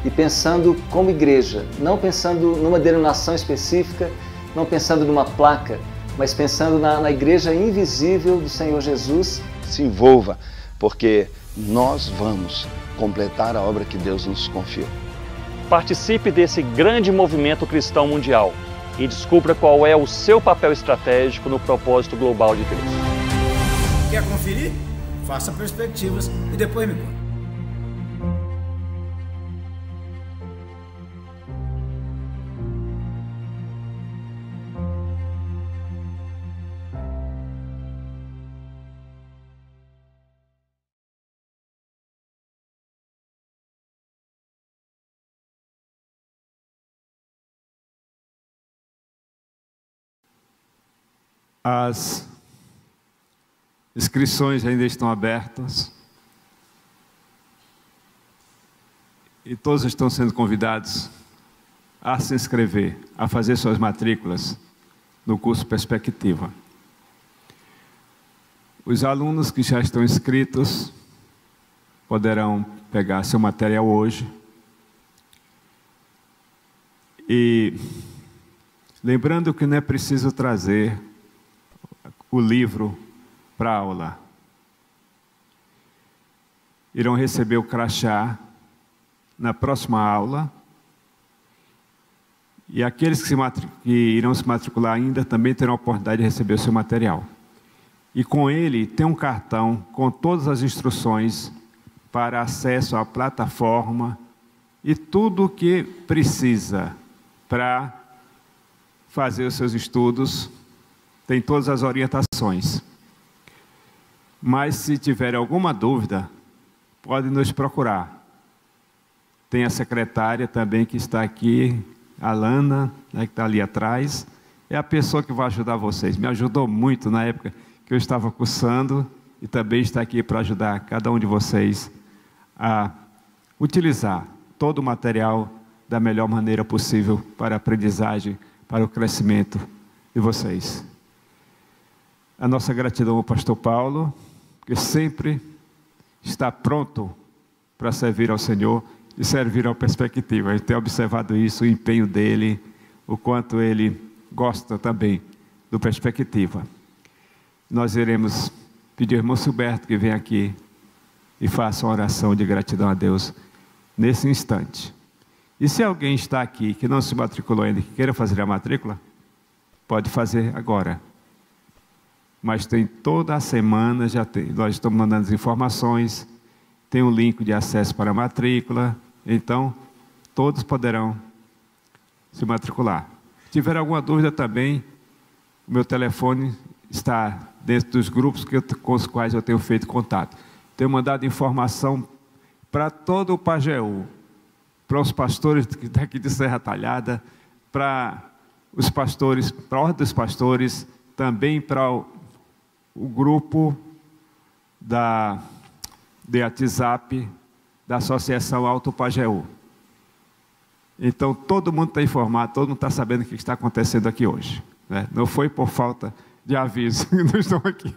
E pensando como igreja, não pensando numa denominação específica, não pensando numa placa, mas pensando na igreja invisível do Senhor Jesus. Se envolva, porque nós vamos completar a obra que Deus nos confiou. Participe desse grande movimento cristão mundial e descubra qual é o seu papel estratégico no propósito global de Deus. Quer conferir? Faça Perspectivas e depois me conta. As inscrições ainda estão abertas e todos estão sendo convidados a se inscrever, a fazer suas matrículas no curso Perspectiva. Os alunos que já estão inscritos poderão pegar seu material hoje e lembrando que não é preciso trazer o livro para a aula. Irão receber o crachá na próxima aula. E aqueles que irão se matricular ainda também terão a oportunidade de receber o seu material. E com ele tem um cartão com todas as instruções para acesso à plataforma e tudo o que precisa para fazer os seus estudos. Tem todas as orientações. Mas se tiver alguma dúvida, pode nos procurar. Tem a secretária também que está aqui, a Lana, né, que está ali atrás. É a pessoa que vai ajudar vocês. Me ajudou muito na época que eu estava cursando e também está aqui para ajudar cada um de vocês a utilizar todo o material da melhor maneira possível para a aprendizagem, para o crescimento de vocês. A nossa gratidão ao pastor Paulo, que sempre está pronto para servir ao Senhor e servir ao Perspectiva. Eu tenho observado isso, o empenho dele, o quanto ele gosta também do Perspectiva. Nós iremos pedir ao irmão Silberto que venha aqui e faça uma oração de gratidão a Deus nesse instante. E se alguém está aqui que não se matriculou ainda, que queira fazer a matrícula, pode fazer agora. Mas tem toda a semana, nós estamos mandando as informações, tem um link de acesso para a matrícula, então todos poderão se matricular. Se tiver alguma dúvida também, o meu telefone está dentro dos grupos com os quais eu tenho feito contato. Tenho mandado informação para todo o Pajeú, para os pastores daqui de Serra Talhada, para os pastores, para a Ordem dos Pastores, também para o grupo de WhatsApp da Associação Alto Pajeú. Então, todo mundo está informado, todo mundo está sabendo o que está acontecendo aqui hoje, né? Não foi por falta de aviso que nós estamos aqui.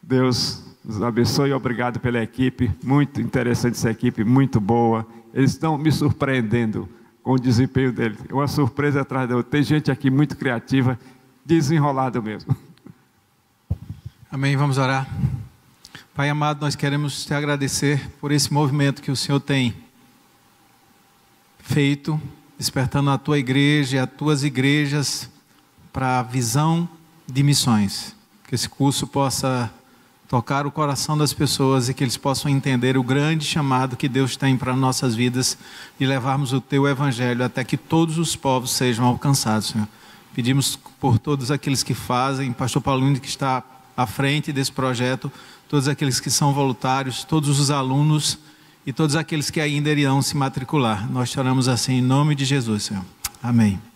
Deus nos abençoe e obrigado pela equipe, muito interessante essa equipe, muito boa. Eles estão me surpreendendo com o desempenho deles. Uma surpresa atrás da outra. Tem gente aqui muito criativa, desenrolada mesmo. Amém, vamos orar. Pai amado, nós queremos te agradecer por esse movimento que o Senhor tem feito, despertando a tua igreja e as tuas igrejas para a visão de missões. Que esse curso possa tocar o coração das pessoas e que eles possam entender o grande chamado que Deus tem para nossas vidas e levarmos o teu evangelho até que todos os povos sejam alcançados, Senhor. Pedimos por todos aqueles que fazem, pastor Paulinho que está à frente desse projeto, todos aqueles que são voluntários, todos os alunos e todos aqueles que ainda irão se matricular. Nós te oramos assim em nome de Jesus, Senhor. Amém.